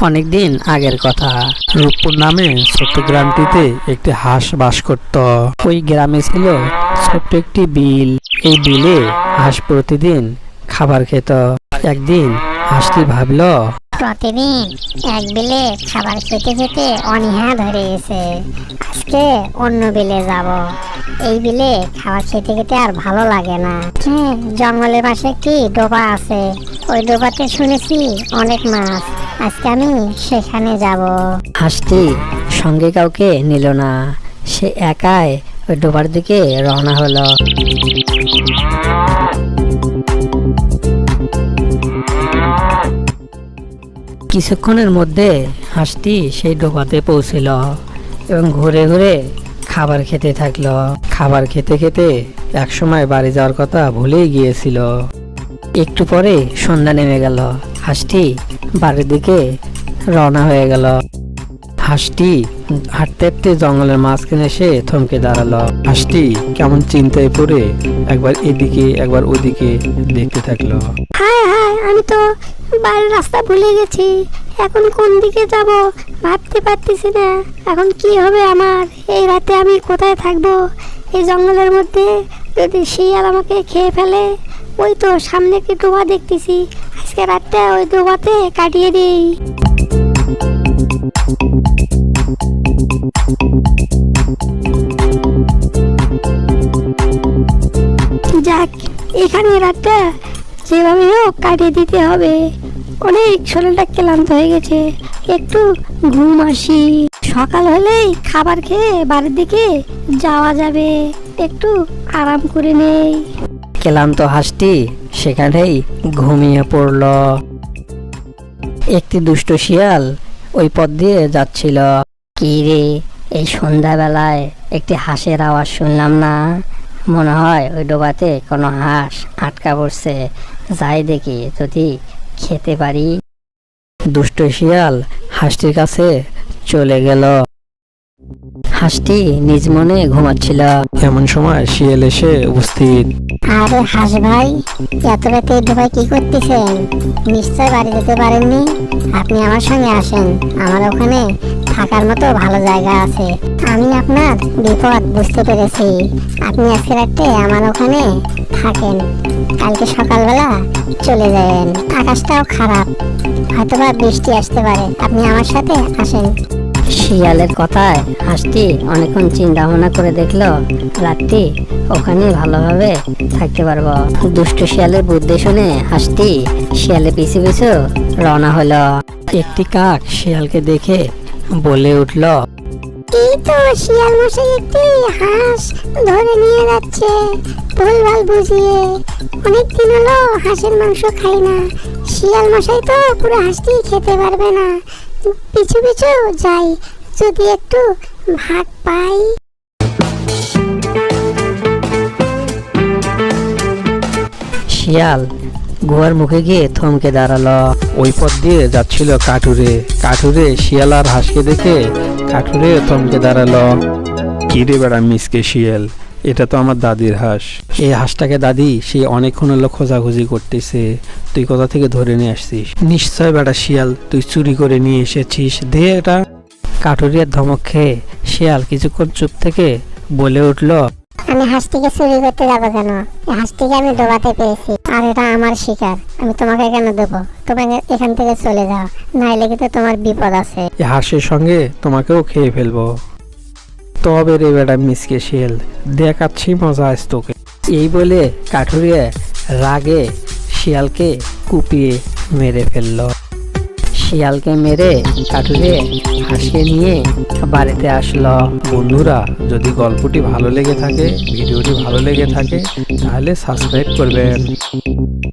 অনেকদিন আগের কথা। রূপপুর নামে ছোট্ট গ্রামটিতে একটি হাঁস বাস করত। ওই গ্রামে ছিল ছোট্ট একটি বিল। এই বিলে হাঁস প্রতিদিন খাবার খেত। একদিন হাঁসটি ভাবলো, প্রতিদিন এক বিলে খাবার খেতে খেতে অনীহা ধরে গেছে। আজকে অন্য বিলে যাব। এই বিলে খাবার খেতে খেতে আর ভালো লাগে না। জঙ্গলের পাশে একটি ডোবা আছে। ওই ডোবাতে শুনেছি অনেক মাছ। আজকে আমি সেখানে যাব। হাঁসটি সঙ্গে কাউকে নিল না। সে একাই ওই ডোবার দিকে রওনা হলো। কিছুক্ষণের মধ্যে হাঁসটি সেই ডোবাতে পৌঁছিল এবং ঘুরে ঘুরে খাবার খেতে থাকলো। খাবার খেতে খেতে একসময় বাড়ি যাওয়ার কথা ভুলেই গিয়েছিল। একটু পরে সন্ধ্যা নেমে গেল। হাঁসটি বাড়ির দিকে রওনা হয়ে গেল। হাঁসটি হাঁটতে হাঁটতে জঙ্গলের মাঝখানে এসে থমকে দাঁড়ালো। হাঁসটি কেমন চিন্তায় পড়ে একবার এদিকে একবার ওদিকে দেখতে থাকলো। হায় হায়, আমি তো বাড়ির রাস্তা ভুলে গেছি। এখন কোন দিকে যাব ভাবতে পারতেছি না। এখন কি হবে আমার? এই রাতে আমি কোথায় থাকবো? এই জঙ্গলের মধ্যে যদি শিয়াল আমাকে খেয়ে ফেলে। ওই তো সামনে একটি ডোবা দেখতেছি। আজকে রাতটা ওই ডোবাতে কাটিয়ে দিই। যাক, এখানে রাতটা যেভাবে হোক কাটিয়ে দিতে হবে। অনেক শরীরটা ক্লান্ত হয়ে গেছে, একটু ঘুম আসি। সকাল হলেই খাবার খেয়ে বাড়ির দিকে যাওয়া যাবে। একটু আরাম করে নেই। ক্লান্ত হাঁসটি সেখানেই ঘুমিয়ে পড়ল। একটি দুষ্ট শিয়াল ওই পথ দিয়ে যাচ্ছিল। কি রে, এই সন্ধ্যাবেলায় একটি হাঁসের আওয়াজ শুনলাম না? মনে হয় ওই ডোবাতে কোনো হাঁস আটকা পড়ছে। যাই দেখি যদি খেতে পারি। দুষ্ট শিয়াল হাঁসটির কাছে চলে গেল। হাঁসটি নিজ মনে ঘুমাচ্ছিল। এমন সময় শিয়াল এসে উপস্থিত। আরে হাঁস ভাই, এত রাতে এই ডোবায় কি করতেছেন? নিশ্চয় বাড়ি যেতে পারেননি। আপনি আমার সঙ্গে আসেন, আমার ওখানে থাকার মতো ভালো জায়গা আছে। আমি আপনার বিপদ বুঝতে পেরেছি। আপনি আজকে রাতে আমার ওখানে থাকেন, কালকে সকালবেলা চলে যাবেন। আকাশটাও খারাপ, হয়তোবা বৃষ্টি আসতে পারে। আপনি আমার সাথে আসেন। শিয়ালের কথায় হাঁসটি অনেকক্ষণ চিন্তা ভাবনা করে দেখলো রাতটি ওখানে ভালোভাবে থাকতে পারবো। দুষ্ট শিয়ালের বুদ্ধি শুনে হাঁসটি শিয়ালের পিছু পিছু রওনা হলো। একটি কাক শিয়ালকে দেখে বলে উঠল, এই তো শিয়াল মশাই একটি হাঁস ধরে নিয়ে যাচ্ছে ভুলভাল বুঝিয়ে। অনেকদিন হলো হাঁসের মাংস খাই না। শিয়াল মশাই তো পুরো হাঁসটি খেতে পারবে না। পিছু পিছু যাই, যদি একটু ভাগ পাই। শিয়াল গুহার মুখে গিয়ে থমকে দাঁড়ালো। ওই পথ দিয়ে যাচ্ছিল কাঠুরে। কাঠুরে শিয়াল আর হাঁসকে দেখে কাঠুরে থমকে দাঁড়ালো। কি রে বেড়া মিসকে শিয়াল, এটা তো আমার দাদির হাঁস। এই হাঁসটাকে দাদি সে অনেকক্ষণ হলো খোঁজাখুঁজি করতেছে। তুই কোথা থেকে ধরে নিয়ে আসছিস? নিশ্চয় বেড়া শিয়াল, তুই চুরি করে নিয়ে এসেছিস, দে এটা। কাঠুরিয়ার ধমক খেয়ে শিয়াল কিছুক্ষণ চুপ থেকে বলে উঠল, আমি হাঁসটিকে চুরি করতে যাবো কেন? এই হাঁসটিকে আমি ডোবাতে পেয়েছি, আর এটা আমার শিকার। আমি তোমাকে কেন দেবো? তোমাকে এখান থেকে চলে যাও, নাইলে কিন্তু তোমার বিপদ আছে। এই হাঁসের সঙ্গে তোমাকেও খেয়ে ফেলবো। তবে রে বেড়া মিসকে শিয়াল, দেখাচ্ছি মজা আজ তোকে। এই বলে কাঠুরিয়া রাগে শিয়ালকে কুপিয়ে মেরে ফেলল। শিয়ালকে মেরে কাঠুরিয়া হাঁসকে নিয়ে বাড়িতে আসলো। বন্ধুরা, যদি গল্পটি ভালো লেগে থাকে, ভিডিওটি ভালো লেগে থাকে, তাহলে সাবস্ক্রাইব করবেন।